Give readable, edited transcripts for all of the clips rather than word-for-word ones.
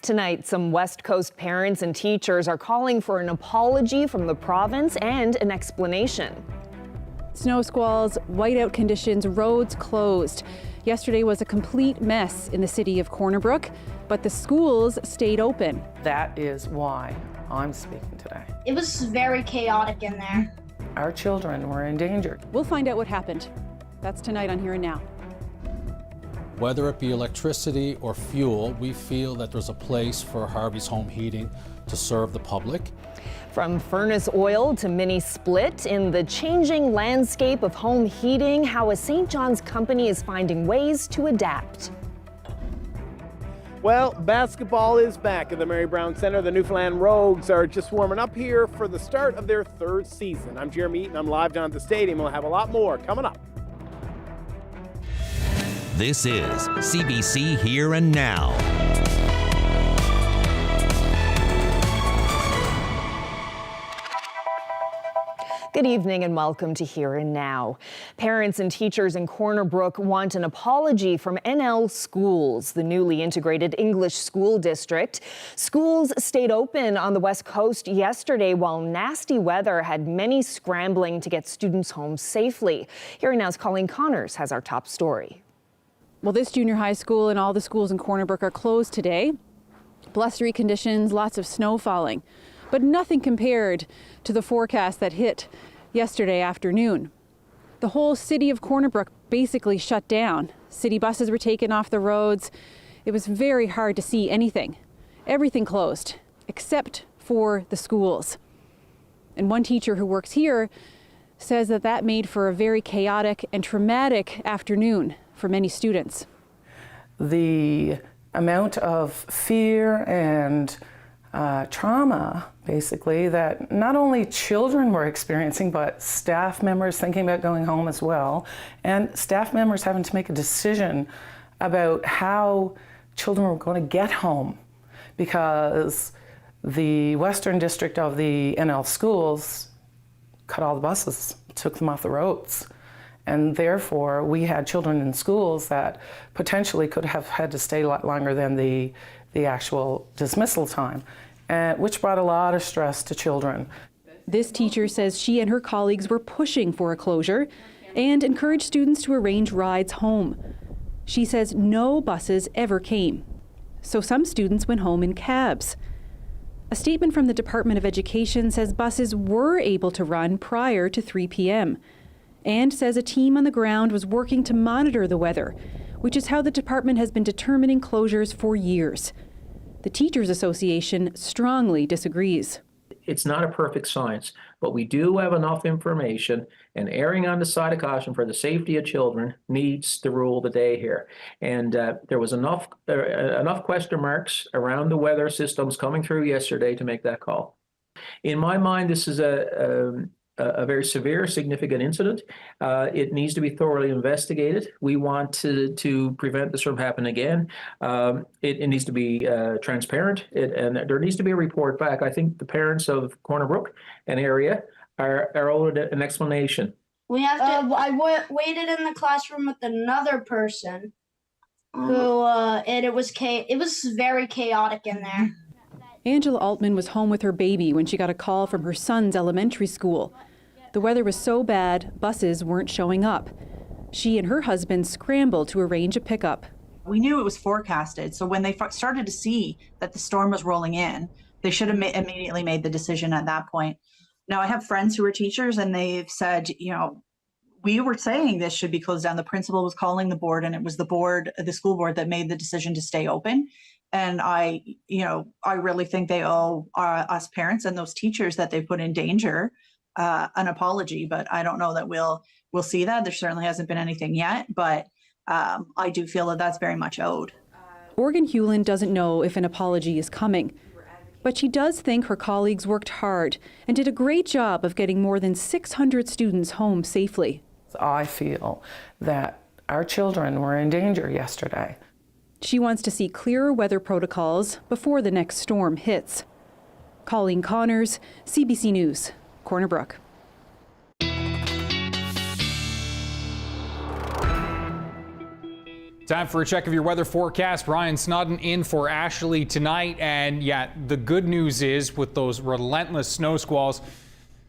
Tonight, some West Coast parents and teachers are calling for an apology from the province and an explanation. Snow squalls, whiteout conditions, roads closed. Yesterday was a complete mess in the city of Corner Brook, but the schools stayed open. That is why I'm speaking today. It was very chaotic in there. Our children were endangered. We'll find out what happened. That's tonight on Here and Now. Whether it be electricity or fuel, we feel that there's a place for Harvey's Home Heating to serve the public. From furnace oil to mini split, in the changing landscape of home heating, how a St. John's company is finding ways to adapt. Well, basketball is back at the Mary Brown Centre. The Newfoundland Rogues are just warming up here for the start of their third season. I'm Jeremy Eaton. I'm live down at the stadium. We'll have a lot more coming up. This is CBC Here and Now. Good evening and welcome to Here and Now. Parents and teachers in Corner Brook want an apology from NL Schools, the newly integrated English school district. Schools stayed open on the West Coast yesterday while nasty weather had many scrambling to get students home safely. Here and Now's Colleen Connors has our top story. Well, this junior high school and all the schools in Corner Brook are closed today. Blustery conditions, lots of snow falling, but nothing compared to the forecast that hit yesterday afternoon. The whole city of Corner Brook basically shut down. City buses were taken off the roads. It was very hard to see anything. Everything closed, except for the schools. And one teacher who works here says that that made for a very chaotic and traumatic afternoon for many students. The amount of fear and trauma, basically, that not only children were experiencing, but staff members thinking about going home as well, and staff members having to make a decision about how children were going to get home, because the Western District of the NL Schools cut all the buses, took them off the roads. And therefore, we had children in schools that potentially could have had to stay a lot longer than the actual dismissal time, which brought a lot of stress to children. This teacher says she and her colleagues were pushing for a closure and encouraged students to arrange rides home. She says no buses ever came, so some students went home in cabs. A statement from the Department of Education says buses were able to run prior to 3 p.m. and says a team on the ground was working to monitor the weather, which is how the department has been determining closures for years. The Teachers Association strongly disagrees. It's not a perfect science, but we do have enough information, and erring on the side of caution for the safety of children needs to rule the day here. And there was enough question marks around the weather systems coming through yesterday to make that call. In my mind, this is a very severe, significant incident. It needs to be thoroughly investigated. We want to prevent this from happening again. It needs to be transparent, and there needs to be a report back. I think the parents of Corner Brook and area are owed an explanation. We have to. I waited in the classroom with another person, who and it was very chaotic in there. Angela Altman was home with her baby when she got a call from her son's elementary school. The weather was so bad, buses weren't showing up. She and her husband scrambled to arrange a pickup. We knew it was forecasted, so when they started to see that the storm was rolling in, they should have immediately made the decision at that point. Now, I have friends who are teachers, and they've said, we were saying this should be closed down. The principal was calling the board, and it was the school board that made the decision to stay open. And I really think they owe us parents and those teachers that they put in danger an apology, but I don't know that we'll see that. There certainly hasn't been anything yet, but I do feel that that's very much owed. Morgan Hewlin doesn't know if an apology is coming, but she does think her colleagues worked hard and did a great job of getting more than 600 students home safely. I feel that our children were in danger yesterday. She wants to see clearer weather protocols before the next storm hits. Colleen Connors, CBC News, Corner Brook. Time for a check of your weather forecast. Ryan Snodden in for Ashley tonight. And yeah, the good news is with those relentless snow squalls,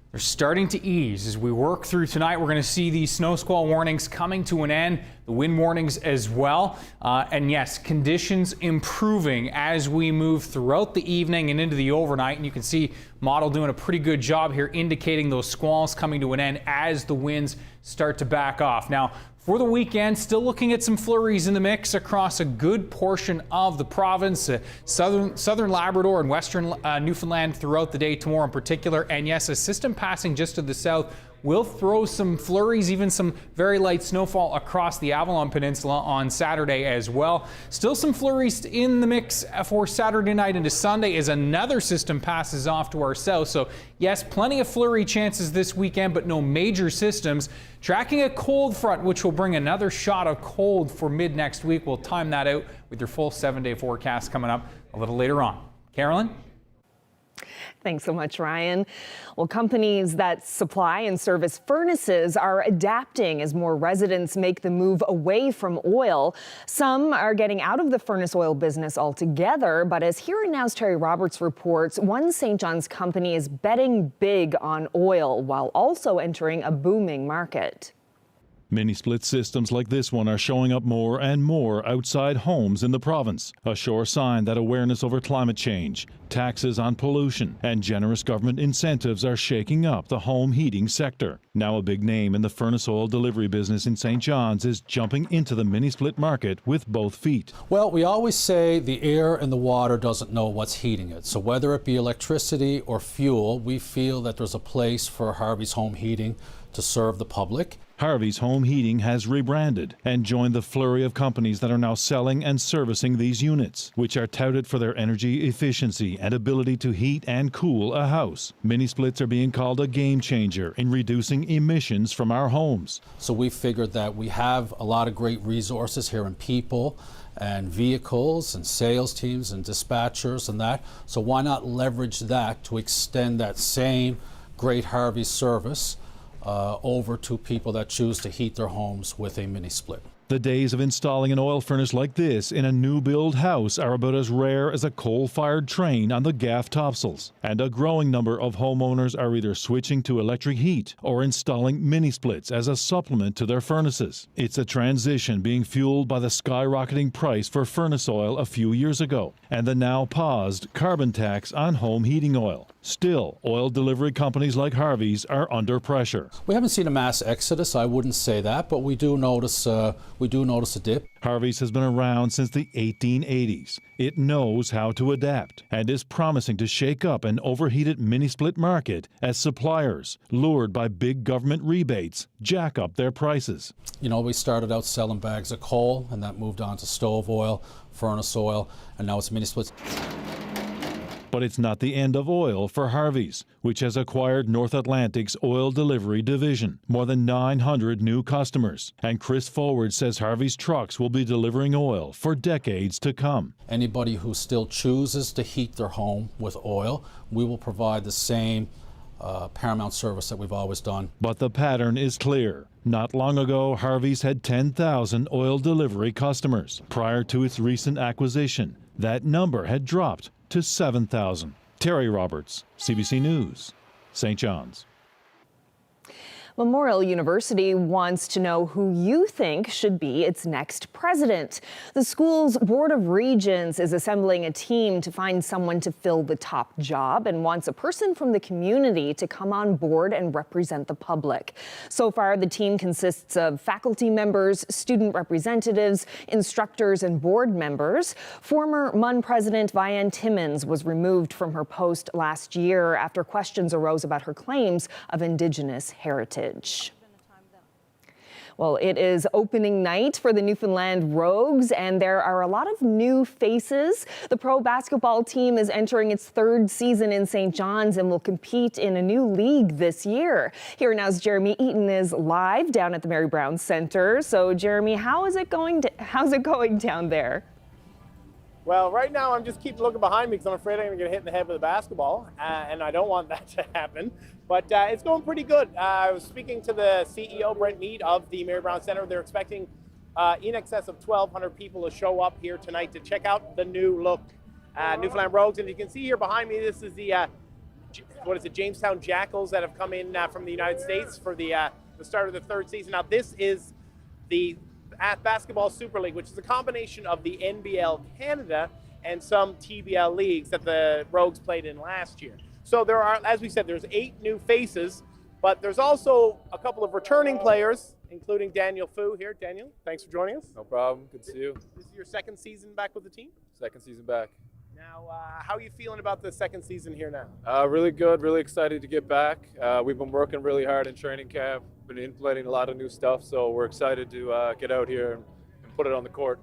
they're starting to ease. As we work through tonight, we're going to see these snow squall warnings coming to an end, the wind warnings as well. And yes, conditions improving as we move throughout the evening and into the overnight. And you can see model doing a pretty good job here indicating those squalls coming to an end as the winds start to back off. Now, for the weekend, still looking at some flurries in the mix across a good portion of the province, southern Labrador and western Newfoundland throughout the day tomorrow in particular. And yes, a system passing just to the south will throw some flurries, even some very light snowfall across the Avalon Peninsula on Saturday as well. Still some flurries in the mix for Saturday night into Sunday as another system passes off to our south. So yes, plenty of flurry chances this weekend, but no major systems. Tracking a cold front, which will bring another shot of cold for mid next week. We'll time that out with your full 7-day forecast coming up a little later on. Carolyn? Thanks so much, Ryan. Well, companies that supply and service furnaces are adapting as more residents make the move away from oil. Some are getting out of the furnace oil business altogether, but as Here and Now's Terry Roberts reports, one St. John's company is betting big on oil while also entering a booming market. Mini-split systems like this one are showing up more and more outside homes in the province, a sure sign that awareness over climate change, taxes on pollution, and generous government incentives are shaking up the home heating sector. Now a big name in the furnace oil delivery business in St. John's is jumping into the mini-split market with both feet. Well, we always say the air and the water doesn't know what's heating it. So whether it be electricity or fuel, we feel that there's a place for Harvey's Home Heating to serve the public. Harvey's Home Heating has rebranded and joined the flurry of companies that are now selling and servicing these units, which are touted for their energy efficiency and ability to heat and cool a house. Mini splits are being called a game changer in reducing emissions from our homes. So we figured that we have a lot of great resources here in people and vehicles and sales teams and dispatchers and that. So why not leverage that to extend that same great Harvey service over to people that choose to heat their homes with a mini split. The days of installing an oil furnace like this in a new build house are about as rare as a coal-fired train on the Gaff topsails. And a growing number of homeowners are either switching to electric heat or installing mini splits as a supplement to their furnaces. It's a transition being fueled by the skyrocketing price for furnace oil a few years ago and the now paused carbon tax on home heating oil. Still, oil delivery companies like Harvey's are under pressure. We haven't seen a mass exodus, I wouldn't say that, but we do notice a dip. Harvey's has been around since the 1880s. It knows how to adapt and is promising to shake up an overheated mini-split market as suppliers, lured by big government rebates, jack up their prices. You know, we started out selling bags of coal, and that moved on to stove oil, furnace oil, and now it's mini-splits. But it's not the end of oil for Harvey's, which has acquired North Atlantic's oil delivery division. More than 900 new customers. And Chris Forward says Harvey's trucks will be delivering oil for decades to come. Anybody who still chooses to heat their home with oil, we will provide the same paramount service that we've always done. But the pattern is clear. Not long ago, Harvey's had 10,000 oil delivery customers. Prior to its recent acquisition, that number had dropped to 7,000. Terry Roberts, CBC News, St. John's. Memorial University wants to know who you think should be its next president. The school's Board of Regents is assembling a team to find someone to fill the top job and wants a person from the community to come on board and represent the public. So far, the team consists of faculty members, student representatives, instructors, and board members. Former MUN President Vianne Timmins was removed from her post last year after questions arose about her claims of Indigenous heritage. Well, it is opening night for the Newfoundland Rogues, and there are a lot of new faces. The pro basketball team is entering its third season in St. John's and will compete in a new league this year. Here Now's Jeremy Eaton is live down at the Mary Brown Centre. So, Jeremy, how's it going down there? Well, right now I'm just keep looking behind me because I'm afraid I'm going to get hit in the head with a basketball, and I don't want that to happen. But it's going pretty good. I was speaking to the CEO, Brent Mead, of the Mary Brown Centre. They're expecting In excess of 1,200 people to show up here tonight to check out the new look Newfoundland Rogues. And you can see here behind me, this is the Jamestown Jackals that have come in from the United States for the start of the third season. Now this is the Basketball Super League, which is a combination of the NBL Canada and some TBL leagues that the Rogues played in last year. So there are, as we said, there's 8 new faces, but there's also a couple of returning players, including Daniel Fu here. Daniel, thanks for joining us. No problem. Good to see you. This is your second season back with the team? Second season back. Now, how are you feeling about the second season here now? Really good. Really excited to get back. We've been working really hard in training camp, been implementing a lot of new stuff, so we're excited to get out here and put it on the court.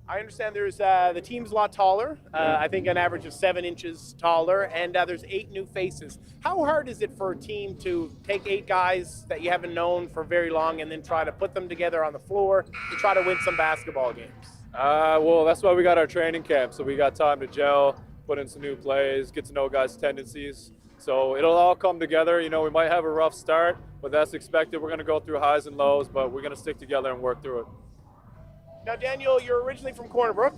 I understand there's the team's a lot taller, I think an average of 7 inches taller, and there's 8 new faces. How hard is it for a team to take 8 guys that you haven't known for very long and then try to put them together on the floor to try to win some basketball games? Well, that's why we got our training camp, so we got time to gel, put in some new plays, get to know guys' tendencies. So it'll all come together. You know, we might have a rough start, but that's expected. We're going to go through highs and lows, but we're going to stick together and work through it. Now, Daniel, you're originally from Corner Brook,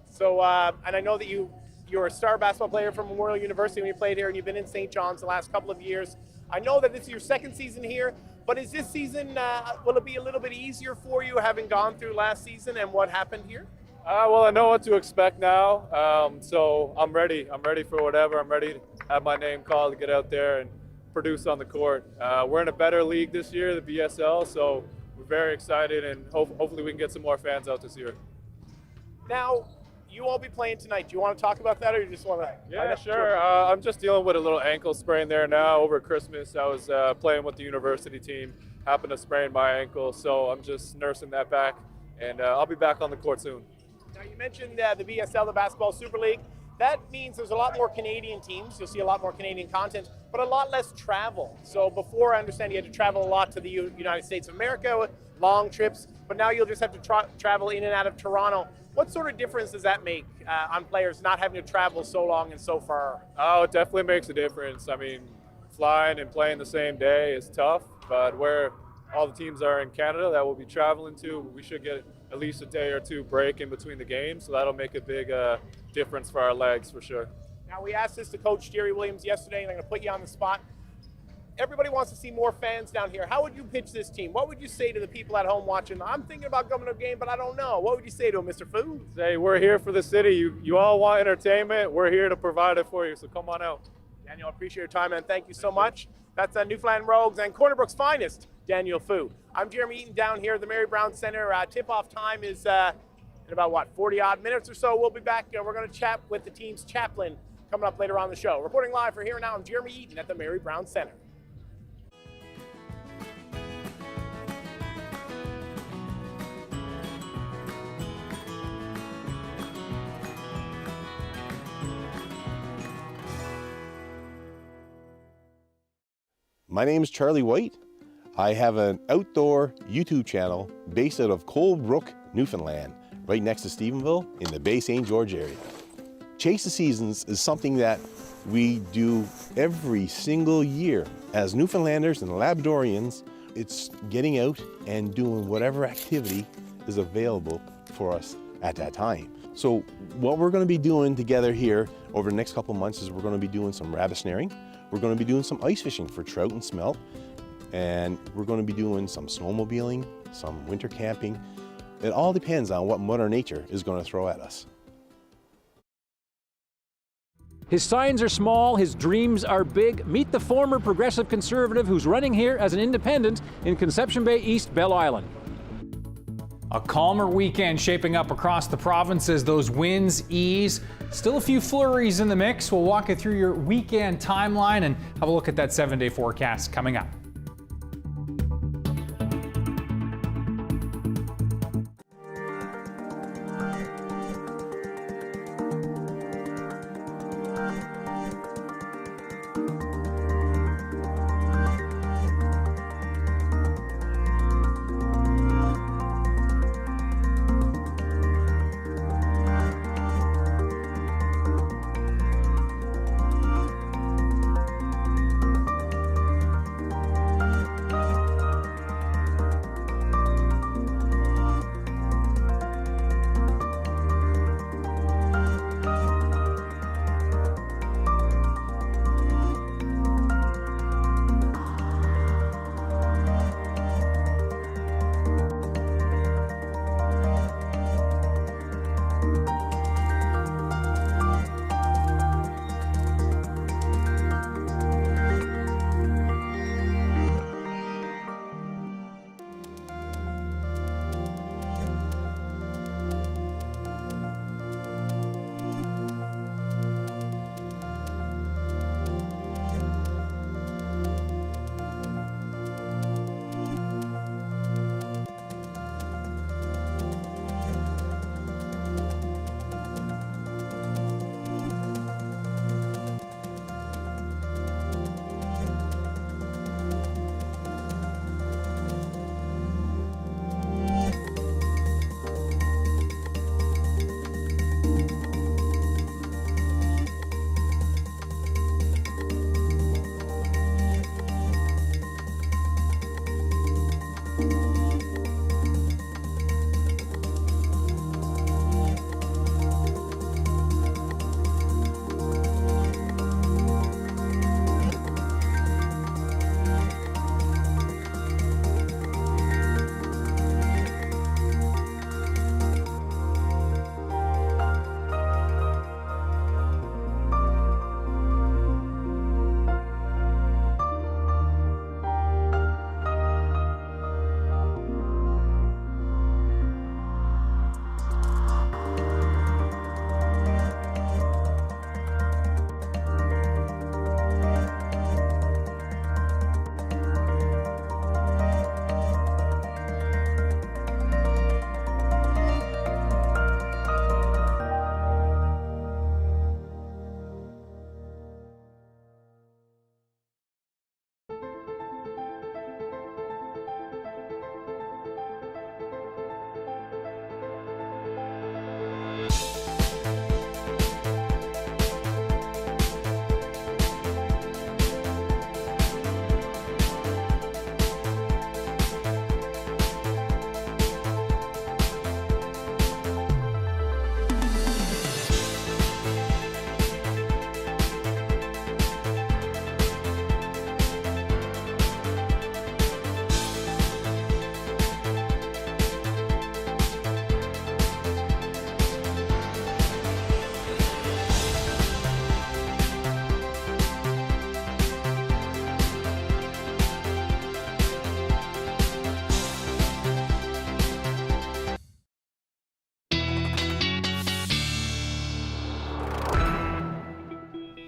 so and I know that you're a star basketball player from Memorial University when you played here, and you've been in St. John's the last couple of years. I know that this is your second season here, but is this season, will it be a little bit easier for you having gone through last season and what happened here? Well, I know what to expect now, so I'm ready. I'm ready for whatever. I'm ready to have my name called to get out there and produce on the court. We're in a better league this year, the BSL, so we're very excited, and hopefully we can get some more fans out this year. Now, you won't be playing tonight. Do you want to talk about that, or you just want to? Yeah, sure. I'm just dealing with a little ankle sprain there now. Over Christmas, I was playing with the university team, happened to sprain my ankle, so I'm just nursing that back, and I'll be back on the court soon. Now, you mentioned the BSL, the Basketball Super League. That means there's a lot more Canadian teams. You'll see a lot more Canadian content, but a lot less travel. So before, I understand you had to travel a lot to the United States of America, long trips, but now you'll just have to travel in and out of Toronto. What sort of difference does that make on players not having to travel so long and so far? Oh, it definitely makes a difference. I mean, flying and playing the same day is tough, but where all the teams are in Canada that we'll be traveling to, we should get at least a day or 2 break in between the games, so that'll make a big difference for our legs for sure. Now, we asked this to Coach Jerry Williams yesterday, and I'm going to put you on the spot. Everybody wants to see more fans down here. How would you pitch this team? What would you say to the people at home watching? I'm thinking about coming to a game, but I don't know. What would you say to them, Mr. Fu? Say, we're here for the city. You all want entertainment. We're here to provide it for you, so come on out. Daniel, I appreciate your time, and thank you so much. That's Newfoundland Rogues and Corner Brook's finest, Daniel Fu. I'm Jeremy Eaton down here at the Mary Brown Center. Tip-off time is in about 40-odd minutes or so. We'll be back. We're going to chat with the team's chaplain coming up later on the show. Reporting live for Here and Now, I'm Jeremy Eaton at the Mary Brown Center. My name is Charlie White. I have an outdoor YouTube channel based out of Corner Brook, Newfoundland, right next to Stephenville in the Bay St. George area. Chase the Seasons is something that we do every single year. As Newfoundlanders and Labradorians, it's getting out and doing whatever activity is available for us at that time. So what we're going to be doing together here over the next couple of months is we're going to be doing some rabbit snaring. We're going to be doing some ice fishing for trout and smelt, and we're going to be doing some snowmobiling, some winter camping. It all depends on what Mother Nature is going to throw at us. His signs are small, his dreams are big. Meet the former progressive conservative who's running here as an independent in Conception Bay East, Bell Island. A calmer weekend shaping up across the province as those winds ease. Still a few flurries in the mix. We'll walk you through your weekend timeline and have a look at that 7-day forecast coming up.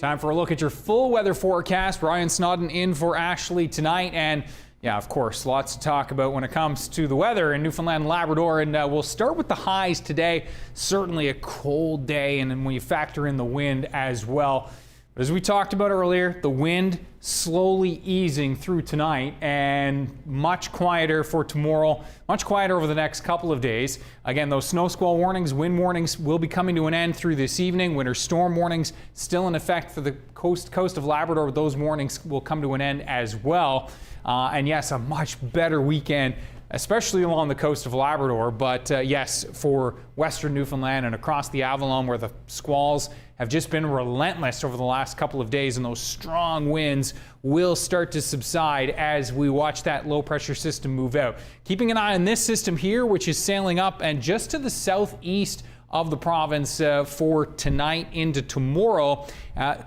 Time for a look at your full weather forecast. Ryan Snodden in for Ashley tonight. And yeah, of course, lots to talk about when it comes to the weather in Newfoundland and Labrador. And we'll start with the highs today. Certainly a cold day, and then when you factor in the wind as well. But as we talked about earlier, the wind slowly easing through tonight and much quieter for tomorrow, much quieter over the next couple of days. Again, those snow squall warnings, wind warnings will be coming to an end through this evening. Winter storm warnings still in effect for the coast of Labrador. Those warnings will come to an end as well. And yes, a much better weekend, especially along the coast of Labrador. But yes, for western Newfoundland and across the Avalon, where the squalls have just been relentless over the last couple of days, and those strong winds will start to subside as we watch that low pressure system move out. Keeping an eye on this system here, which is sailing up and just to the southeast of the province for tonight into tomorrow.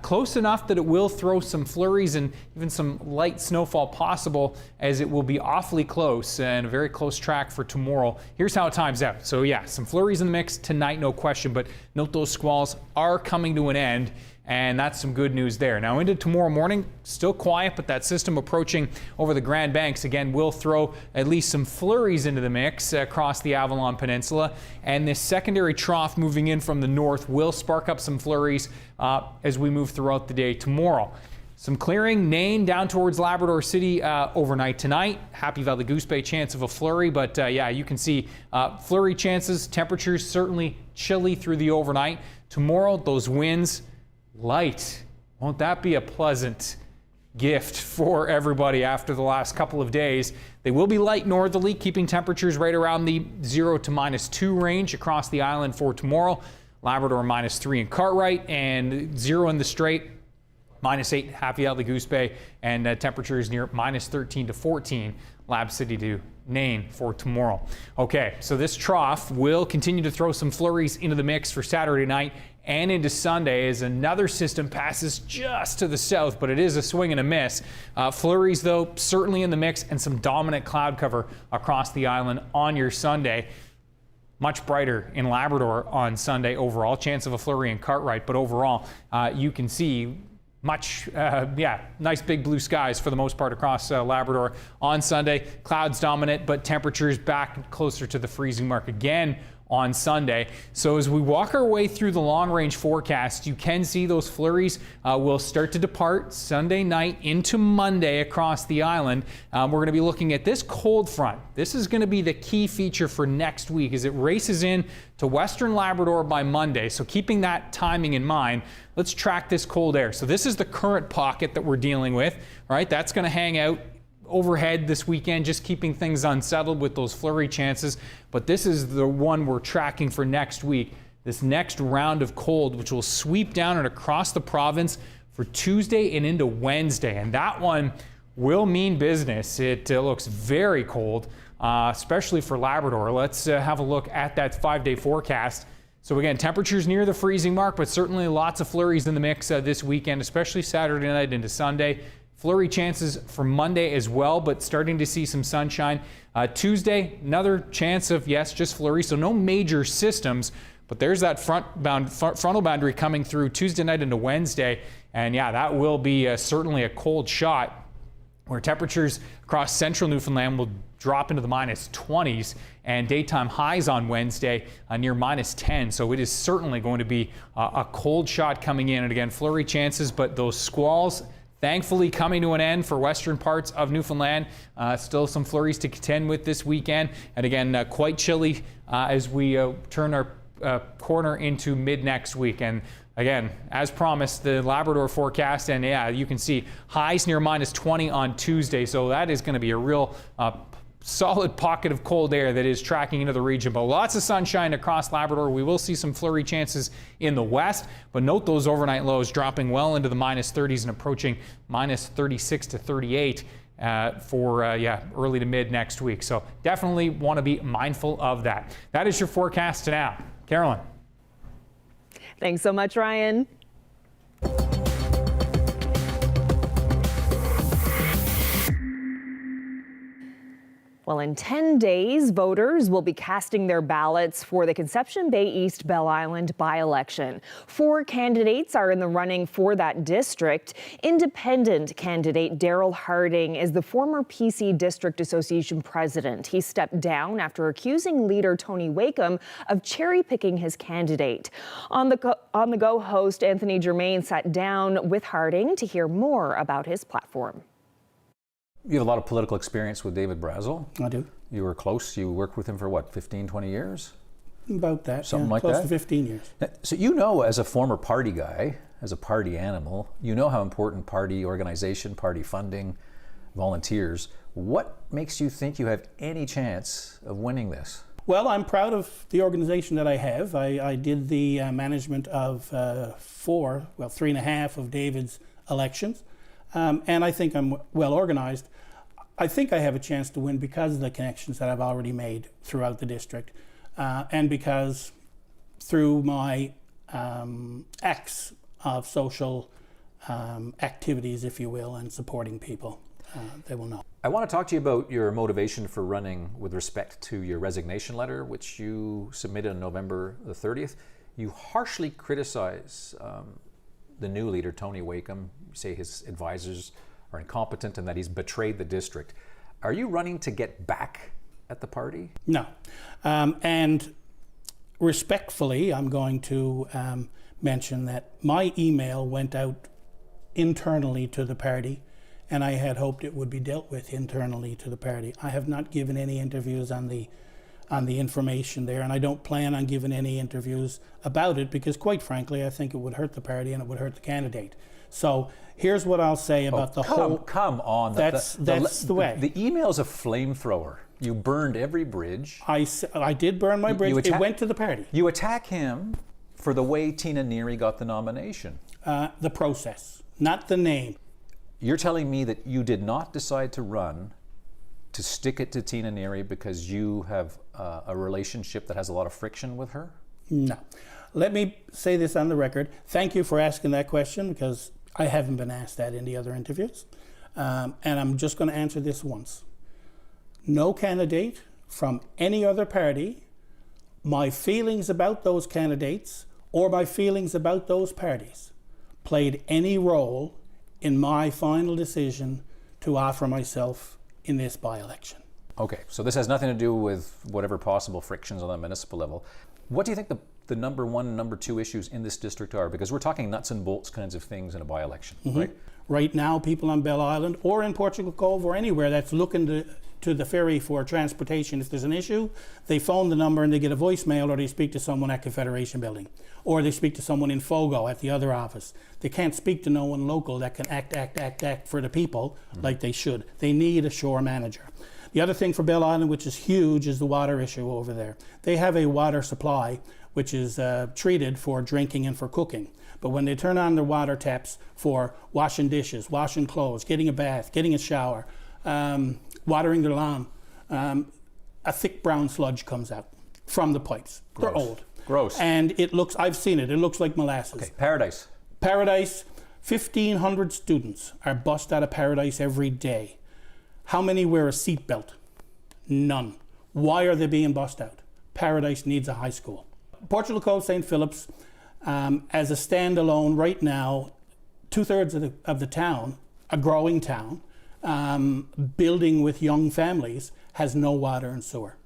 Close enough that it will throw some flurries and even some light snowfall possible, as it will be awfully close and a very close track for tomorrow. Here's how it times out. So yeah, some flurries in the mix tonight, no question, but note those squalls are coming to an end. And that's some good news there. Now into tomorrow morning, still quiet, but that system approaching over the Grand Banks again will throw at least some flurries into the mix across the Avalon Peninsula. And this secondary trough moving in from the north will spark up some flurries as we move throughout the day tomorrow. Some clearing, Nain down towards Labrador City overnight tonight. Happy Valley Goose Bay, chance of a flurry, but yeah, you can see flurry chances. Temperatures certainly chilly through the overnight. Tomorrow, those winds light. Won't that be a pleasant gift for everybody after the last couple of days? They will be light northerly, keeping temperatures right around the 0 to -2 range across the island for tomorrow. Labrador -3 in Cartwright and 0 in the Strait, -8 Happy Valley Goose Bay, and temperatures near -13 to 14 Lab City to Nain for tomorrow. Okay, so this trough will continue to throw some flurries into the mix for Saturday night and into Sunday as another system passes just to the south, but it is a swing and a miss. Flurries, though, certainly in the mix, and some dominant cloud cover across the island on your Sunday. Much brighter in Labrador on Sunday overall. Chance of a flurry in Cartwright, but overall, you can see much, nice big blue skies for the most part across Labrador on Sunday. Clouds dominant, but temperatures back closer to the freezing mark again on Sunday. So as we walk our way through the long-range forecast, you can see those flurries will start to depart Sunday night into Monday across the island. We're going to be looking at this cold front. This is going to be the key feature for next week as it races in to western Labrador by Monday. So keeping that timing in mind, let's track this cold air. So this is the current pocket that we're dealing with, right? That's going to hang out overhead this weekend, just keeping things unsettled with those flurry chances. But this is the one we're tracking for next week, this next round of cold, which will sweep down and across the province for Tuesday and into Wednesday. And that one will mean business. It looks very cold, especially for Labrador. Let's have a look at that 5-day forecast. So again, temperatures near the freezing mark, but certainly lots of flurries in the mix this weekend, especially Saturday night into Sunday. Flurry chances for Monday as well, but starting to see some sunshine. Tuesday, another chance of, yes, just flurries, so no major systems, but there's that frontal boundary coming through Tuesday night into Wednesday, and yeah, that will be certainly a cold shot, where temperatures across central Newfoundland will drop into the -20s, and daytime highs on Wednesday near -10. So it is certainly going to be a cold shot coming in, and again, flurry chances, but those squalls thankfully coming to an end for western parts of Newfoundland. Still some flurries to contend with this weekend. And again, quite chilly as we turn our corner into mid next week. And again, as promised, the Labrador forecast, and yeah, you can see highs near -20 on Tuesday. So that is going to be a real solid pocket of cold air that is tracking into the region, but lots of sunshine across Labrador. We will see some flurry chances in the west, but note those overnight lows dropping well into the -30s and approaching -36 to 38 for early to mid next week. So definitely want to be mindful of that. That is your forecast now. Carolyn. Thanks so much, Ryan. Well, in 10 days, voters will be casting their ballots for the Conception Bay East Bell Island by-election. 4 candidates are in the running for that district. Independent candidate Daryl Harding is the former PC District Association president. He stepped down after accusing leader Tony Wakeham of cherry-picking his candidate. On the Go host Anthony Germain sat down with Harding to hear more about his platform. You have a lot of political experience with David Brazel. I do. You were close. You worked with him for what, 15, 20 years? About that, Something yeah, like close that? to 15 years. So you know, as a former party guy, as a party animal, you know how important party organization, party funding, volunteers. What makes you think you have any chance of winning this? Well, I'm proud of the organization that I have. I did the management of 3.5 of David's elections. And I think I'm well organized. I think I have a chance to win because of the connections that I've already made throughout the district, and because through my acts of social activities, if you will, and supporting people, they will know. I want to talk to you about your motivation for running with respect to your resignation letter, which you submitted on November the 30th. You harshly criticize the new leader, Tony Wakeham. You say his advisors are incompetent and that he's betrayed the district. Are you running to get back at the party? No. And respectfully, I'm going to mention that my email went out internally to the party, and I had hoped it would be dealt with internally to the party. I have not given any interviews on the information there, and I don't plan on giving any interviews about it because, quite frankly, I think it would hurt the party and it would hurt the candidate. So here's what I'll say about Come on. That's the way. The email's a flamethrower. You burned every bridge. I did burn my bridge. It went to the party. You attack him for the way Tina Neary got the nomination. The process, not the name. You're telling me that you did not decide to run to stick it to Tina Neary because you have a relationship that has a lot of friction with her? No. Let me say this on the record. Thank you for asking that question because I haven't been asked that in the other interviews. And I'm just going to answer this once. No candidate from any other party, my feelings about those candidates or my feelings about those parties played any role in my final decision to offer myself in this by-election. Okay, so this has nothing to do with whatever possible frictions on the municipal level. What do you think the number one and number two issues in this district are? Because we're talking nuts and bolts kinds of things in a by-election, right? Right now, people on Bell Island or in Portugal Cove or anywhere that's looking to the ferry for transportation, if there's an issue, they phone the number and they get a voicemail, or they speak to someone at Confederation Building, or they speak to someone in Fogo at the other office. They can't speak to no one local that can act for the people like they should. They need a shore manager. The other thing for Bell Island, which is huge, is the water issue over there. They have a water supply which is treated for drinking and for cooking. But when they turn on their water taps for washing dishes, washing clothes, getting a bath, getting a shower, watering their lawn, a thick brown sludge comes out from the pipes. Gross. They're old. Gross. And it looks, I've seen it, it looks like molasses. Okay, Paradise. Paradise, 1,500 students are bussed out of Paradise every day. How many wear a seatbelt? None. Why are they being bussed out? Paradise needs a high school. Portugal Cove St. Philip's, as a standalone right now, 2/3 of the town, a growing town, building with young families, has no water and sewer.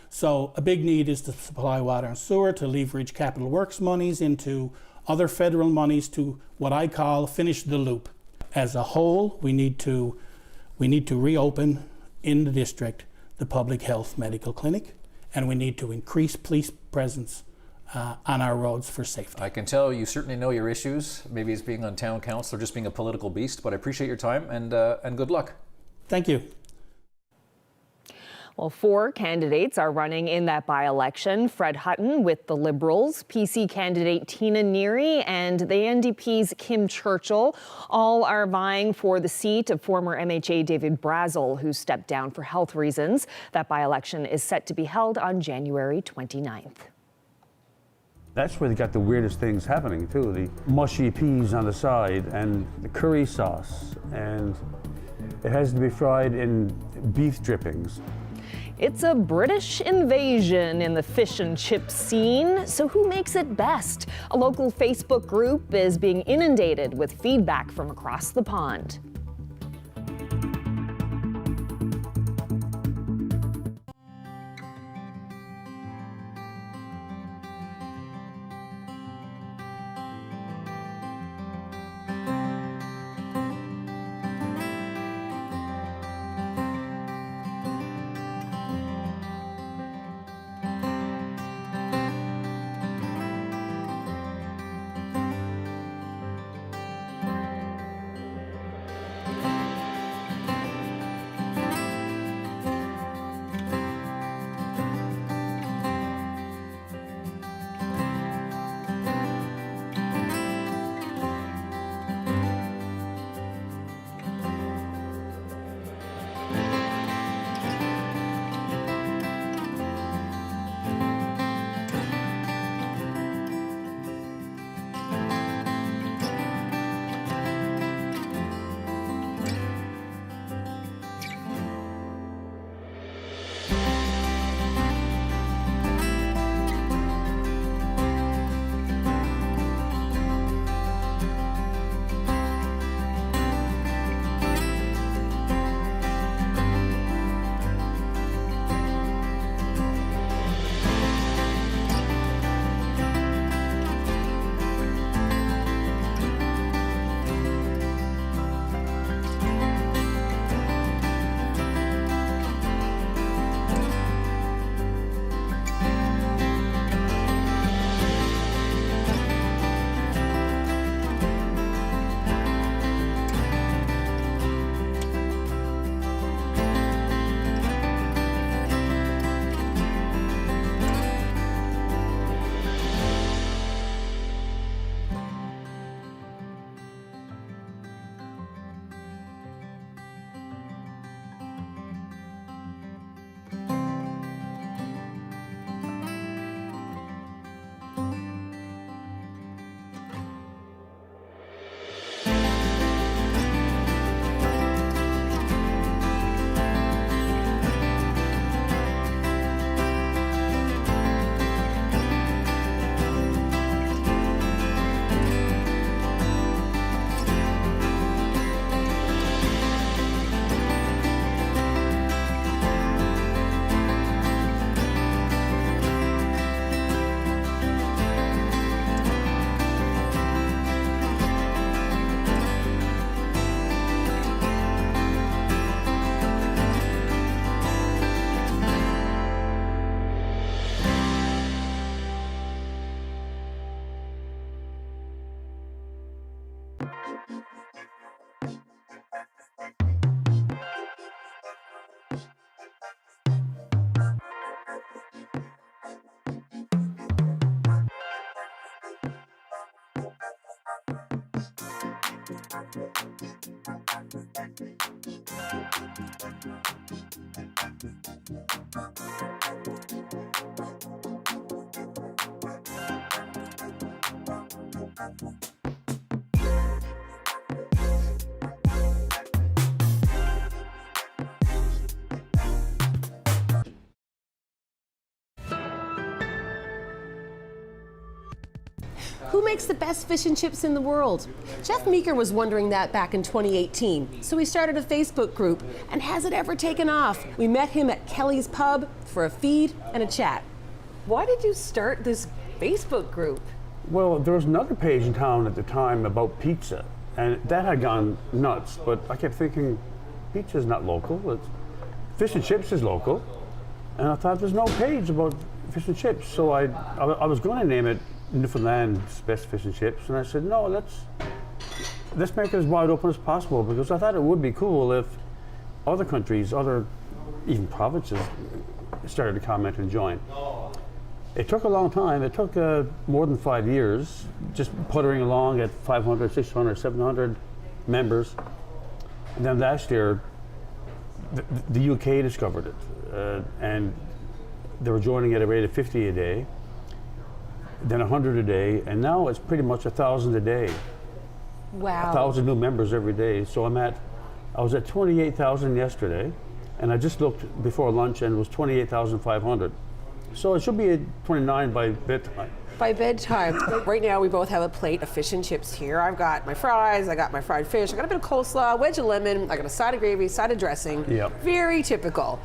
So a big need is to supply water and sewer, to leverage capital works monies into other federal monies to what I call finish the loop. As a whole, we need to reopen in the district the public health medical clinic, and we need to increase police presence on our roads for safety. I can tell you certainly know your issues, maybe it's being on town council or just being a political beast, but I appreciate your time and good luck. Thank you. Well, 4 candidates are running in that by-election. Fred Hutton with the Liberals, PC candidate Tina Neary, and the NDP's Kim Churchill. All are vying for the seat of former MHA David Brazel, who stepped down for health reasons. That by-election is set to be held on January 29th. That's where they got the weirdest things happening too. The mushy peas on the side and the curry sauce, and it has to be fried in beef drippings. It's a British invasion in the fish and chips scene, so who makes it best? A local Facebook group is being inundated with feedback from across the pond. Who makes the best fish and chips in the world? Jeff Meeker was wondering that back in 2018, so he started a Facebook group. And has it ever taken off? We met him at Kelly's Pub for a feed and a chat. Why did you start this Facebook group? Well, there was another page in town at the time about pizza, and that had gone nuts, but I kept thinking, pizza is not local, fish and chips is local, and I thought there's no page about fish and chips, so I was going to name it Newfoundland's Best Fish and Chips, and I said, no, let's make it as wide open as possible, because I thought it would be cool if other countries, even provinces, started to comment and join. It took a long time. It took more than 5 years, just puttering along at 500, 600, 700 members. And then last year, the UK discovered it, and they were joining at a rate of 50 a day, then 100 a day, and now it's pretty much 1,000 a day. Wow. 1,000 new members every day. So I was at 28,000 yesterday, And I just looked before lunch and it was 28,500. So it should be at 29 by bedtime. By bedtime. Right now we both have a plate of fish and chips here. I've got my fries, I got my fried fish, I got a bit of coleslaw, wedge of lemon, I got a side of gravy, side of dressing. Yep. Very typical.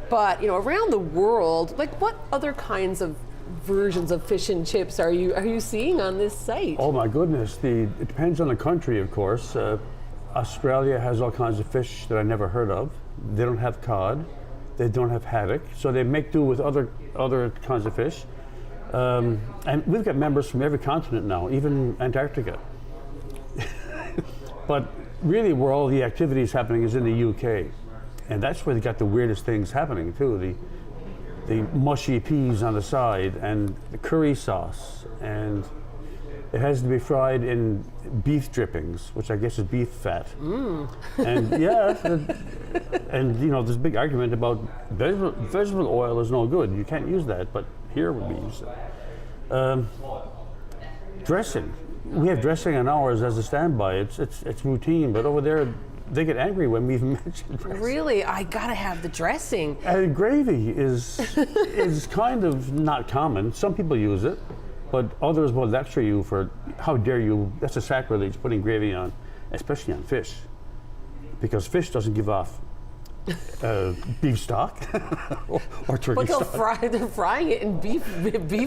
But, you know, around the world, like what other kinds of versions of fish and chips are you seeing on this site? Oh my goodness, it depends on the country, of course. Australia has all kinds of fish that I never heard of. They don't have cod, they don't have haddock, so they make do with other kinds of fish. And we've got members from every continent now, even Antarctica. But really where all the activity is happening is in the UK. And that's where they got the weirdest things happening too. The mushy peas on the side and the curry sauce. And it has to be fried in beef drippings, which I guess is beef fat. And yeah, and you know, there's a big argument about vegetable oil is no good. You can't use that, but here we use it. Dressing. We have dressing on ours as a standby. It's routine, but over there they get angry when we even mention dressing. Really? I gotta have the dressing. And gravy is kind of not common. Some people use it, but others will lecture you for, how dare you, that's a sacrilege putting gravy on, especially on fish. Because fish doesn't give off beef stock or turkey stock. They're frying it in beef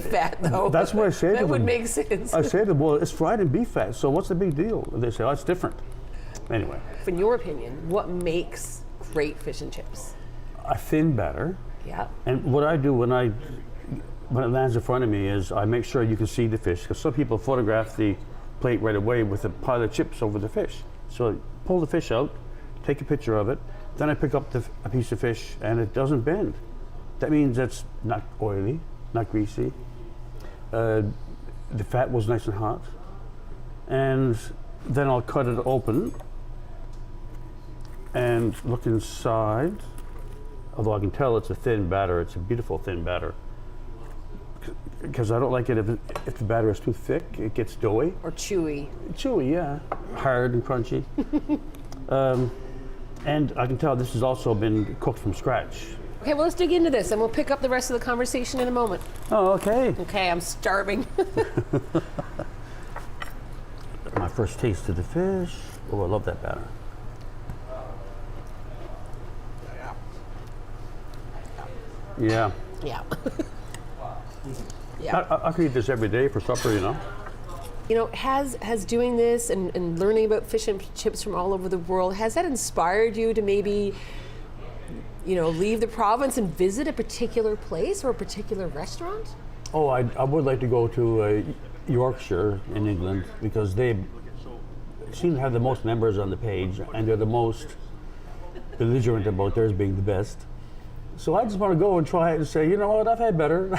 fat, though. That's what I say to them. That would make sense. I say to them, well, it's fried in beef fat, so what's the big deal? And they say, oh, it's different. Anyway. In your opinion, what makes great fish and chips? A thin batter. Yeah. And what I do when it lands in front of me is I make sure you can see the fish, because some people photograph the plate right away with a pile of chips over the fish. So pull the fish out, take a picture of it, then I pick up a piece of fish and it doesn't bend. That means it's not oily, not greasy. The fat was nice and hot. And then I'll cut it open and look inside. Although I can tell it's a thin batter, it's a beautiful thin batter. Because I don't like it if the batter is too thick, it gets doughy. Or chewy. Chewy, yeah. Hard and crunchy. And I can tell this has also been cooked from scratch. Okay, well, let's dig into this and we'll pick up the rest of the conversation in a moment. Oh, okay. Okay, I'm starving. My first taste of the fish. Oh, I love that batter. Yeah. Yeah. Yeah. I could eat this every day for supper, you know. You know, has doing this and learning about fish and chips from all over the world, has that inspired you to maybe, you know, leave the province and visit a particular place or a particular restaurant? Oh, I would like to go to Yorkshire in England, because they seem to have the most members on the page and they're the most belligerent about theirs being the best. So I just want to go and try it and say, you know what, I've had better.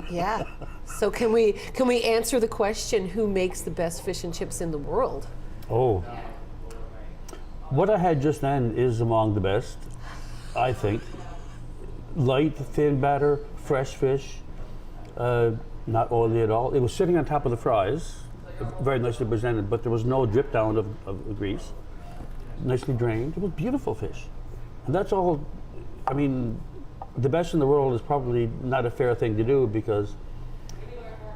Yeah. So can we answer the question, who makes the best fish and chips in the world? Oh. What I had just then is among the best, I think. Light, thin batter, fresh fish, not oily at all. It was sitting on top of the fries, very nicely presented, but there was no drip down of grease. Nicely drained. It was beautiful fish. And that's all. I mean, the best in the world is probably not a fair thing to do, because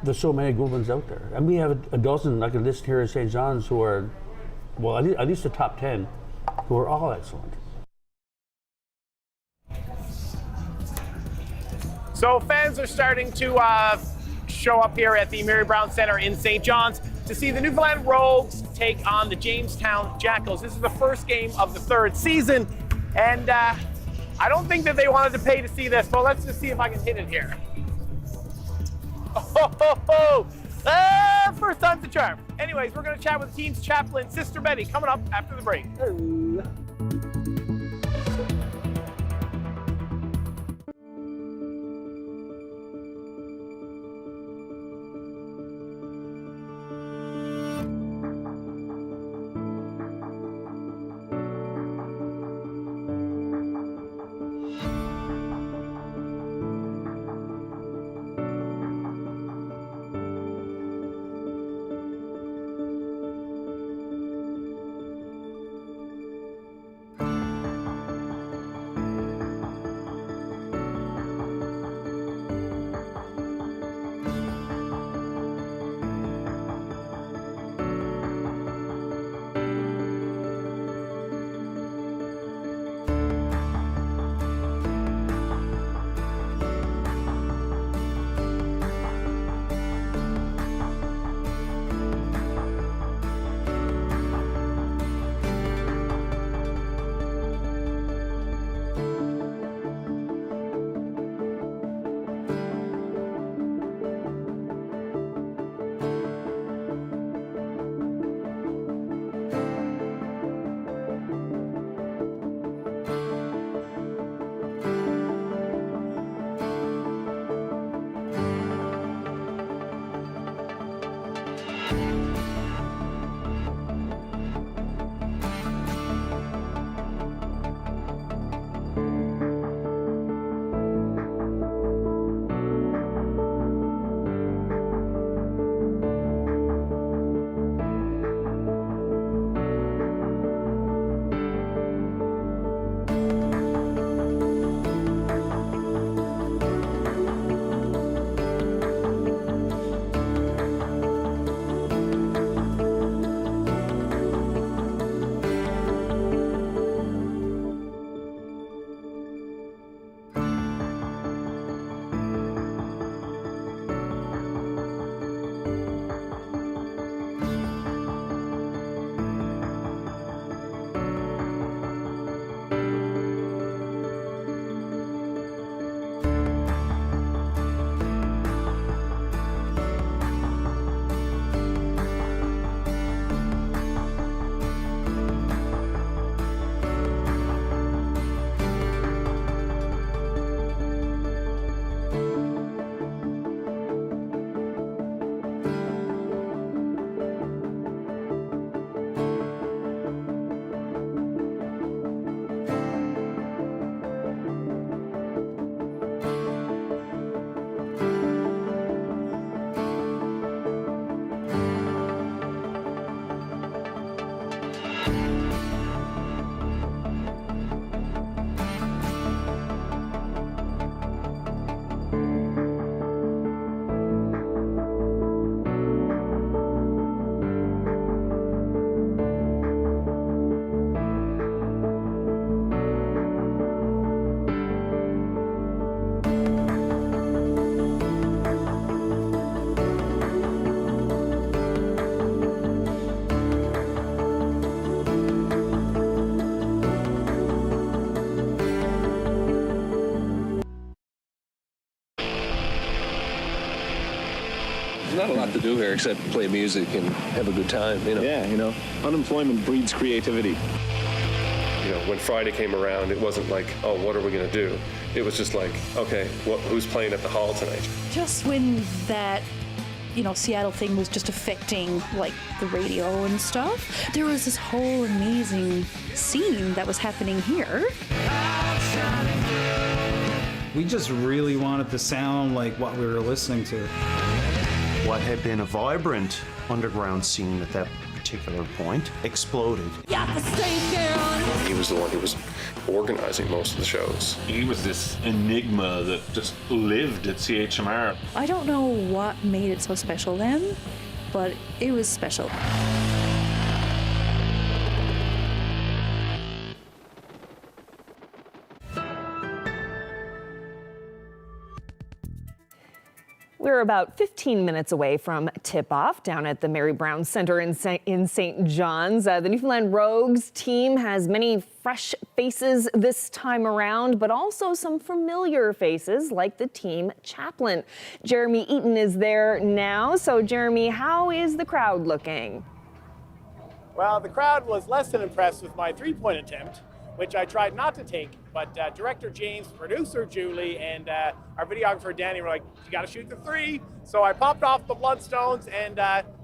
there's so many good ones out there. And we have a dozen, I can list here in St. John's, who are, well, at least the top 10, who are all excellent. So fans are starting to show up here at the Mary Brown Centre in St. John's to see the Newfoundland Rogues take on the Jamestown Jackals. This is the first game of the third season, and I don't think that they wanted to pay to see this, but let's just see if I can hit it here. First time's the charm. Anyways, we're going to chat with the team's chaplain, Sister Betty, coming up after the break. not a lot to do here except play music and have a good time, you know. Yeah, you know, unemployment breeds creativity. You know, when Friday came around, it wasn't like, oh, what are we going to do? It was just like, okay, who's playing at the hall tonight? Just when that, you know, Seattle thing was just affecting like the radio and stuff, there was this whole amazing scene that was happening here. We just really wanted to sound like what we were listening to. What had been a vibrant underground scene at that particular point exploded. He was the one who was organizing most of the shows. He was this enigma that just lived at CHMR. I don't know what made it so special then, but it was special. We're about 15 minutes away from tip-off down at the Mary Brown Centre in St. John's. The Newfoundland Rogues team has many fresh faces this time around, but also some familiar faces like the team chaplain. Jeremy Eaton is there now. So Jeremy, how is the crowd looking? Well, the crowd was less than impressed with my three-point attempt, which I tried not to take, but director James, producer Julie, and our videographer Danny were like, you gotta shoot the three. So I popped off the Bloodstones and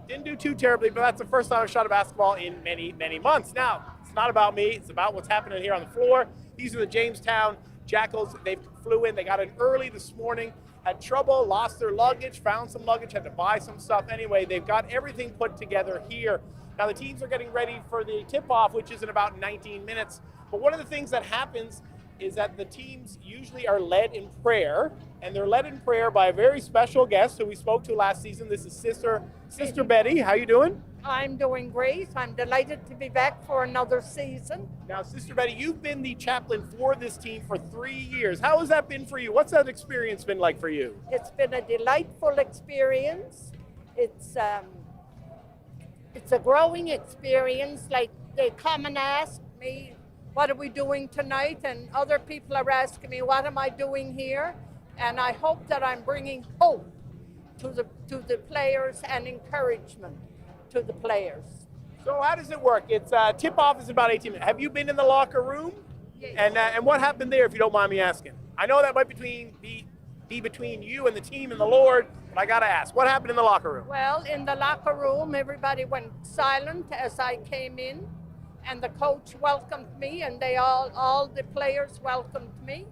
didn't do too terribly, but that's the first time I've shot a basketball in many, many months. Now, it's not about me, it's about what's happening here on the floor. These are the Jamestown Jackals. They flew in, they got in early this morning, had trouble, lost their luggage, found some luggage, had to buy some stuff. Anyway, they've got everything put together here. Now the teams are getting ready for the tip-off, which is in about 19 minutes. But one of the things that happens is that the teams usually are led in prayer, and they're led in prayer by a very special guest who we spoke to last season. This is Sister Betty. How you doing? I'm doing great. I'm delighted to be back for another season. Now, Sister Betty, you've been the chaplain for this team for 3 years. How has that been for you? What's that experience been like for you? It's been a delightful experience. It's a growing experience. Like, they come and ask me, what are we doing tonight? And other people are asking me, what am I doing here? And I hope that I'm bringing hope to the players and encouragement to the players. So how does it work? It's tip-off is about 18 minutes. Have you been in the locker room? Yes. And what happened there, if you don't mind me asking? I know that might be between you and the team and the Lord, but I gotta ask, what happened in the locker room? Well, in the locker room, everybody went silent as I came in. And the coach welcomed me, and all the players welcomed me.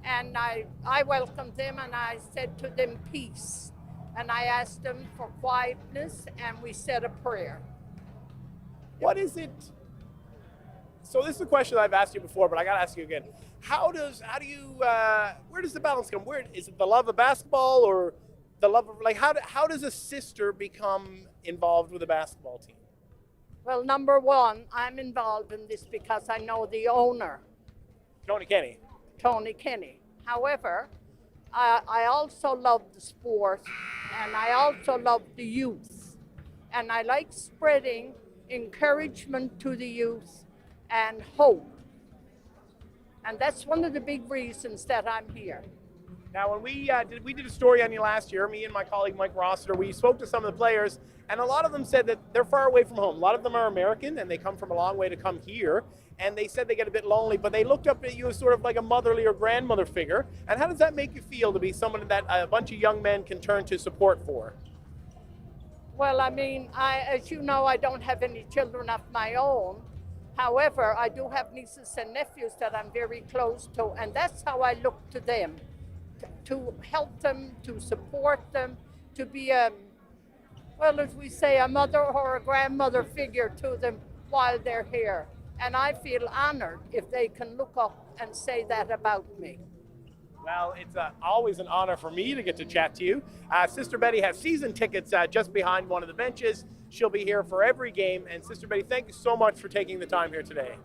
And I welcomed them, and I said to them, peace. And I asked them for quietness, and we said a prayer. What is it? So this is a question I've asked you before, but I gotta ask you again. Where does the balance come? Where is it, the love of basketball or the love of, like, how does a sister become involved with a basketball team? Well, number one, I'm involved in this because I know the owner. Tony Kenny. However, I also love the sport, and I also love the youth. And I like spreading encouragement to the youth and hope. And that's one of the big reasons that I'm here. Now, when we did a story on you last year, me and my colleague Mike Rossiter, we spoke to some of the players, and a lot of them said that they're far away from home. A lot of them are American, and they come from a long way to come here, and they said they get a bit lonely, but they looked up at you as sort of like a motherly or grandmother figure. And how does that make you feel to be someone that a bunch of young men can turn to support for? Well, I mean, as you know, I don't have any children of my own. However, I do have nieces and nephews that I'm very close to, and that's how I look to them. To help them, to support them, to be as we say, a mother or a grandmother figure to them while they're here. And I feel honored if they can look up and say that about me. Well, it's always an honor for me to get to chat to you. Sister Betty has season tickets just behind one of the benches. She'll be here for every game. And Sister Betty, thank you so much for taking the time here today.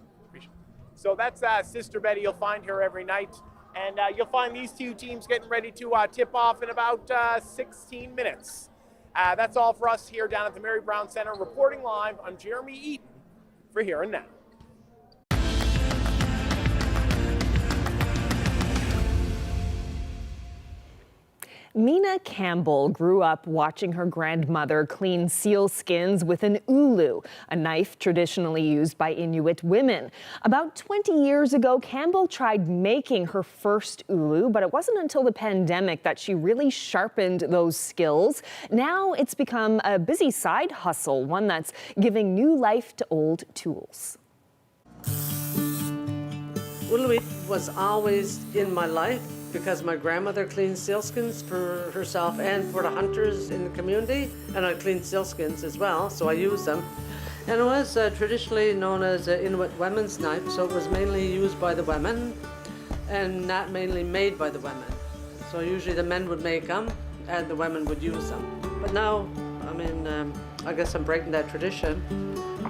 So that's Sister Betty. You'll find her every night. And you'll find these two teams getting ready to tip off in about 16 minutes. That's all for us here down at the Mary Brown Centre. Reporting live, I'm Jeremy Eaton for Here and Now. Mina Campbell grew up watching her grandmother clean seal skins with an ulu, a knife traditionally used by Inuit women. About 20 years ago, Campbell tried making her first ulu, but it wasn't until the pandemic that she really sharpened those skills. Now it's become a busy side hustle, one that's giving new life to old tools. Ulu was always in my life because my grandmother cleaned sealskins for herself and for the hunters in the community, and I cleaned sealskins as well, so I use them. And it was traditionally known as an Inuit women's knife, so it was mainly used by the women and not mainly made by the women. So usually the men would make them and the women would use them. But now, I mean, I guess I'm breaking that tradition,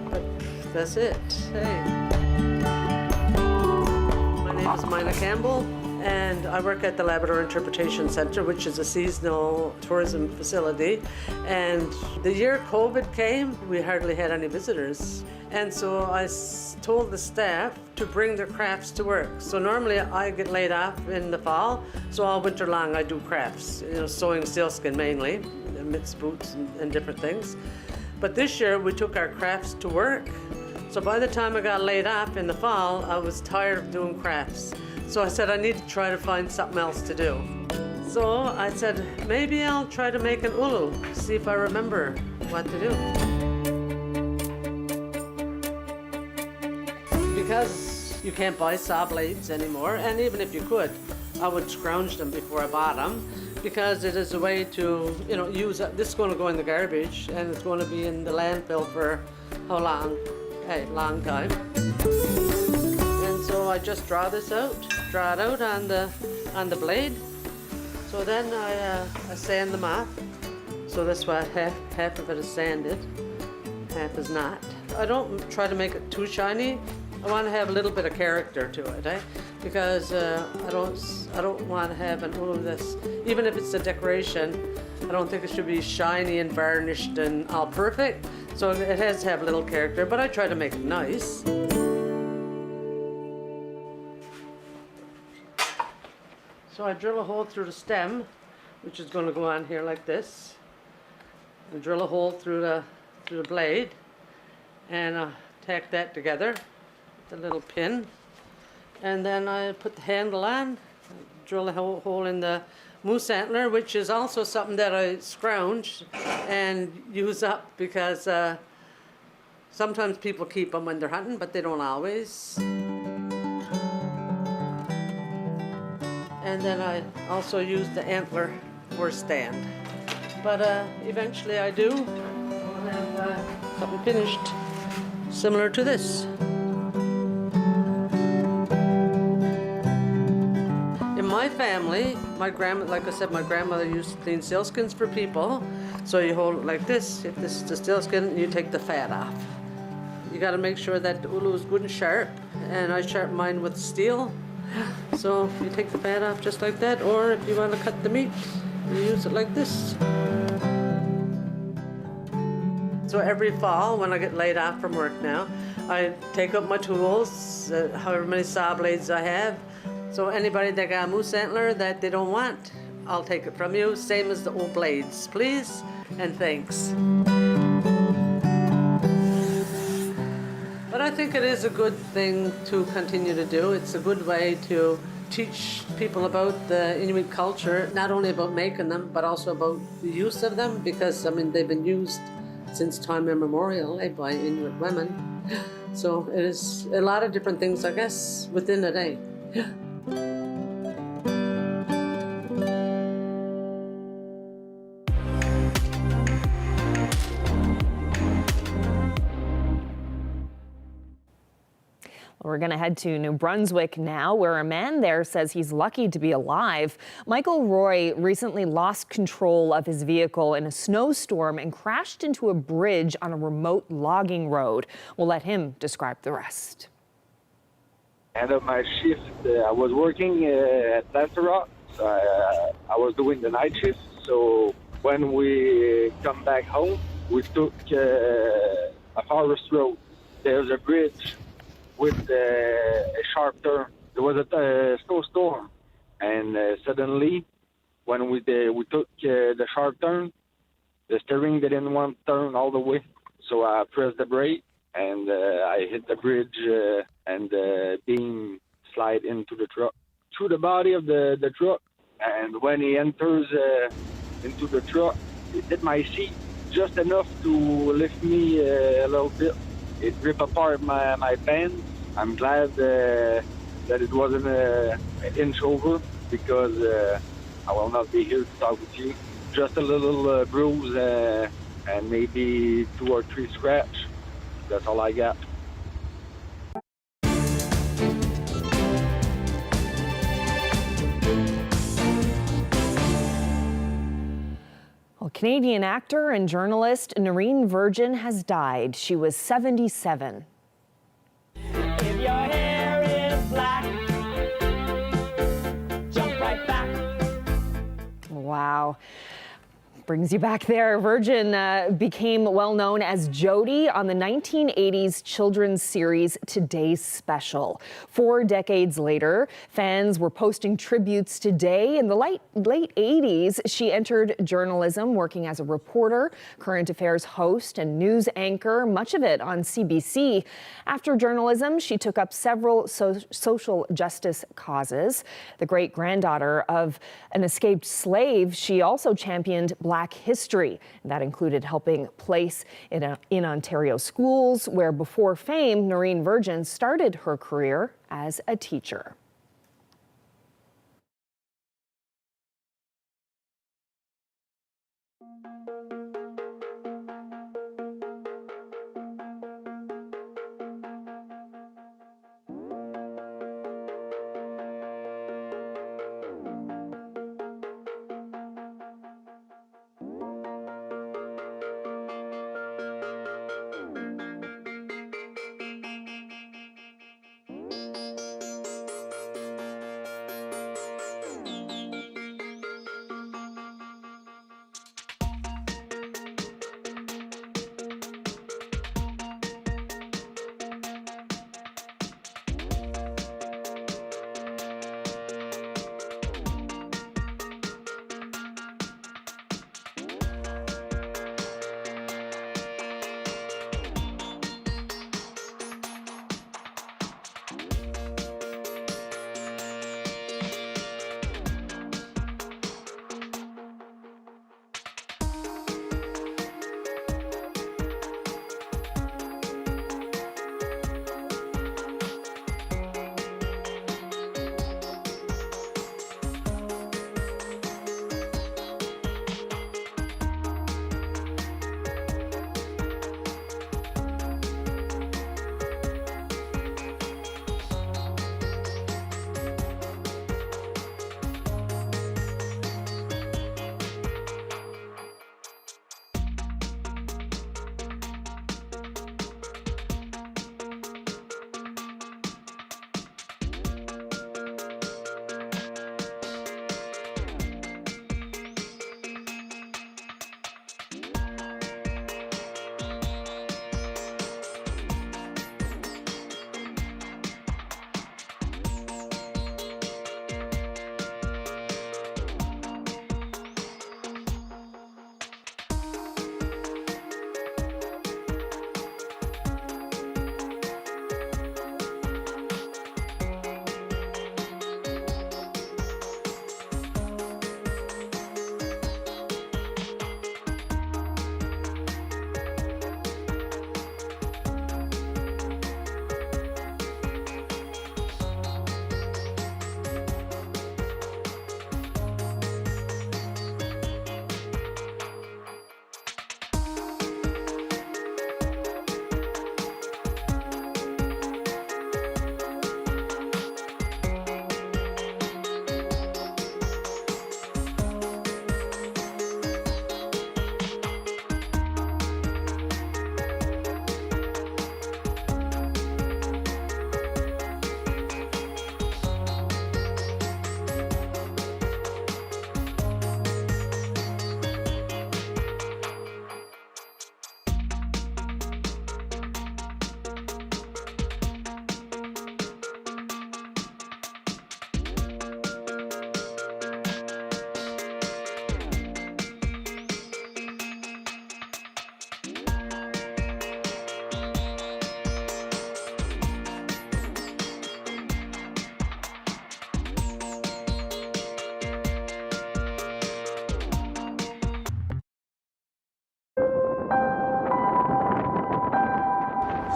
but that's it. Hey. My name is Mina Campbell, and I work at the Labrador Interpretation Centre, which is a seasonal tourism facility. And the year COVID came, we hardly had any visitors. And so I told the staff to bring their crafts to work. So normally I get laid off in the fall, so all winter long I do crafts, sewing sealskin mainly, mitts, boots, and different things. But this year we took our crafts to work. So by the time I got laid off in the fall, I was tired of doing crafts. So I said I need to try to find something else to do. So I said, maybe I'll try to make an ulu, see if I remember what to do. Because you can't buy saw blades anymore, and even if you could, I would scrounge them before I bought them, because it is a way to, use it. This is going to go in the garbage, and it's going to be in the landfill for how long? Hey, long time. And so I just draw it out on the blade. So then I sand them off. So that's why half of it is sanded, half is not. I don't try to make it too shiny. I want to have a little bit of character to it, because I don't want to have an ulu that's, even if it's a decoration, I don't think it should be shiny and varnished and all perfect. So it has to have a little character, but I try to make it nice. So I drill a hole through the stem, which is going to go on here like this. I drill a hole through the blade, and tack that together with a little pin. And then I put the handle on, drill a hole in the moose antler, which is also something that I scrounge and use up, because sometimes people keep them when they're hunting, but they don't always. And then I also use the antler for a stand. But eventually I do. I'll have something finished similar to this. In my family, like I said, my grandmother used to clean sealskins for people. So you hold it like this. If this is the sealskin, you take the fat off. You got to make sure that the ulu is good and sharp, and I sharpen mine with steel. So you take the fat off just like that, or if you want to cut the meat, you use it like this. So every fall, when I get laid off from work now, I take up my tools, however many saw blades I have. So anybody that got a moose antler that they don't want, I'll take it from you. Same as the old blades, please, and thanks. But I think it is a good thing to continue to do. It's a good way to teach people about the Inuit culture, not only about making them, but also about the use of them, because, I mean, they've been used since time immemorial by Inuit women. So it is a lot of different things, I guess, within a day. We're going to head to New Brunswick now, where a man there says he's lucky to be alive. Michael Roy recently lost control of his vehicle in a snowstorm and crashed into a bridge on a remote logging road. We'll let him describe the rest. End of my shift, I was working at Lazarus. So I was doing the night shift. So when we come back home, we took a forest road. There's a bridge with a sharp turn. There was a snowstorm, and suddenly when we took the sharp turn, the steering didn't want to turn all the way, so I pressed the brake and I hit the bridge and the beam slide into the truck, through the body of the truck. And when he enters into the truck, it hit my seat just enough to lift me a little bit. It ripped apart my pants. I'm glad that it wasn't an inch over, because I will not be here to talk with you. Just a little bruise and maybe 2 or 3 scratch. That's all I got. Well, Canadian actor and journalist Noreen Virgin has died. She was 77. If your hair is black, jump right back. Wow. Brings you back there. Virgin became well known as Jody on the 1980s children's series Today's Special. 4 decades later, fans were posting tributes today. In the late 80s, she entered journalism, working as a reporter, current affairs host, and news anchor, much of it on CBC. After journalism, she took up several social justice causes. The great-granddaughter of an escaped slave, she also championed Black history. That included helping place in Ontario schools, where before fame, Noreen Virgin started her career as a teacher.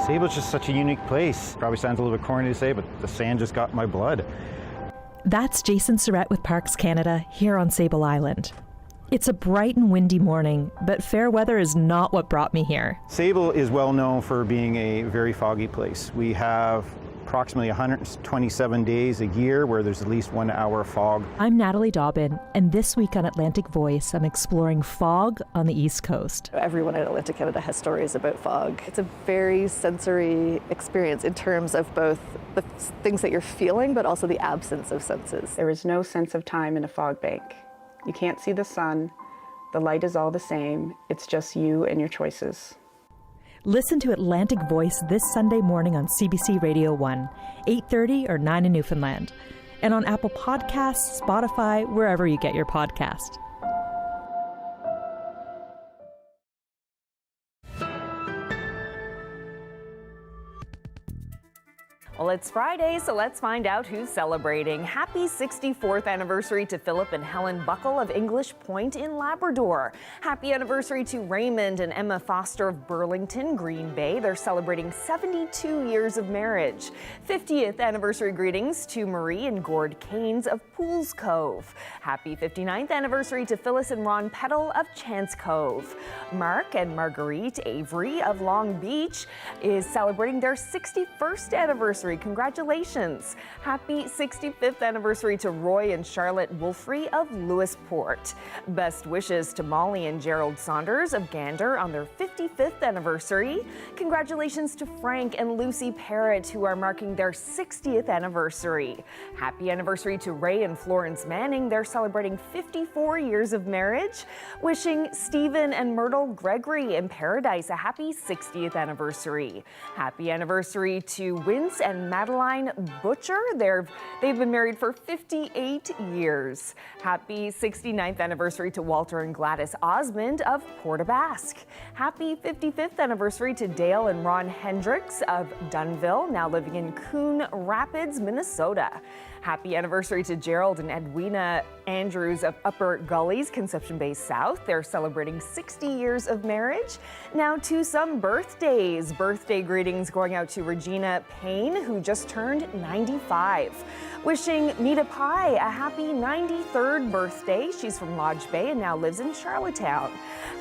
Sable's just such a unique place. Probably sounds a little bit corny to say, but the sand just got my blood. That's Jason Surrett with Parks Canada here on Sable Island. It's a bright and windy morning, but fair weather is not what brought me here. Sable is well known for being a very foggy place. We have approximately 127 days a year where there's at least 1 hour of fog. I'm Natalie Dobbin, and this week on Atlantic Voice, I'm exploring fog on the East Coast. Everyone in Atlantic Canada has stories about fog. It's a very sensory experience in terms of both the things that you're feeling, but also the absence of senses. There is no sense of time in a fog bank. You can't see the sun. The light is all the same. It's just you and your choices. Listen to Atlantic Voice this Sunday morning on CBC Radio 1, 8:30 or 9 in Newfoundland, and on Apple Podcasts, Spotify, wherever you get your podcast. Well, it's Friday, so let's find out who's celebrating. Happy 64th anniversary to Philip and Helen Buckle of English Point in Labrador. Happy anniversary to Raymond and Emma Foster of Burlington, Green Bay. They're celebrating 72 years of marriage. 50th anniversary greetings to Marie and Gord Caines of Pools Cove. Happy 59th anniversary to Phyllis and Ron Petal of Chance Cove. Mark and Marguerite Avery of Long Beach is celebrating their 61st anniversary. Congratulations. Happy 65th anniversary to Roy and Charlotte Wolfrey of Lewisport. Best wishes to Molly and Gerald Saunders of Gander on their 55th anniversary. Congratulations to Frank and Lucy Parrott, who are marking their 60th anniversary. Happy anniversary to Ray and Florence Manning. They're celebrating 54 years of marriage. Wishing Stephen and Myrtle Gregory in Paradise a happy 60th anniversary. Happy anniversary to Wince and Madeline Butcher. They've been married for 58 years. Happy 69th anniversary to Walter and Gladys Osmond of Port aux Basques. Happy 55th anniversary to Dale and Ron Hendricks of Dunville, now living in Coon Rapids, Minnesota. Happy anniversary to Gerald and Edwina Andrews of Upper Gullies, Conception Bay South. They're celebrating 60 years of marriage. Now to some birthdays. Birthday greetings going out to Regina Payne, who just turned 95. Wishing Nita Pye a happy 93rd birthday. She's from Lodge Bay and now lives in Charlottetown.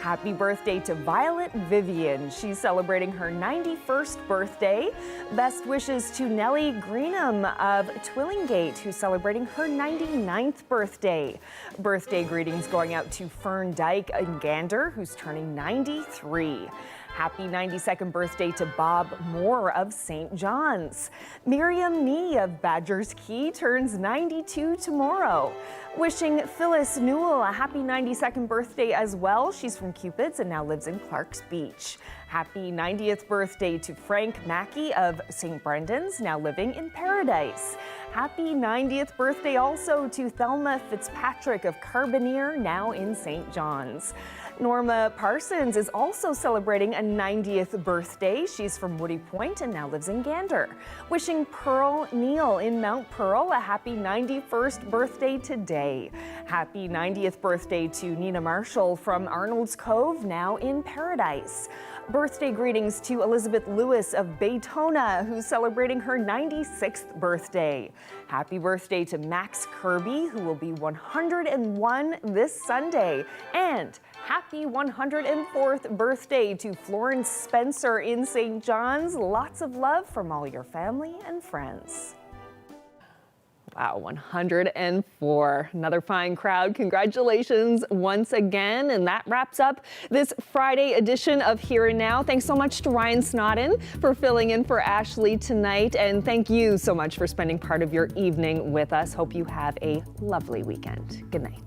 Happy birthday to Violet Vivian. She's celebrating her 91st birthday. Best wishes to Nellie Greenham of Twillingate, who's celebrating her 99th birthday. Birthday greetings going out to Fern Dyke in Gander, who's turning 93. Happy 92nd birthday to Bob Moore of St. John's. Miriam Nee of Badgers Key turns 92 tomorrow. Wishing Phyllis Newell a happy 92nd birthday as well. She's from Cupid's and now lives in Clark's Beach. Happy 90th birthday to Frank Mackey of St. Brendan's, now living in Paradise. Happy 90th birthday also to Thelma Fitzpatrick of Carbonear, now in St. John's. Norma Parsons is also celebrating a 90th birthday. She's from Woody Point and now lives in Gander. Wishing Pearl Neal in Mount Pearl a happy 91st birthday today. Happy 90th birthday to Nina Marshall from Arnold's Cove, now in Paradise. Birthday greetings to Elizabeth Lewis of Baytona, who's celebrating her 96th birthday. Happy birthday to Max Kirby, who will be 101 this Sunday. And happy 104th birthday to Florence Spencer in St. John's. Lots of love from all your family and friends. Wow, 104. Another fine crowd. Congratulations once again. And that wraps up this Friday edition of Here and Now. Thanks so much to Ryan Snodden for filling in for Ashley tonight. And thank you so much for spending part of your evening with us. Hope you have a lovely weekend. Good night.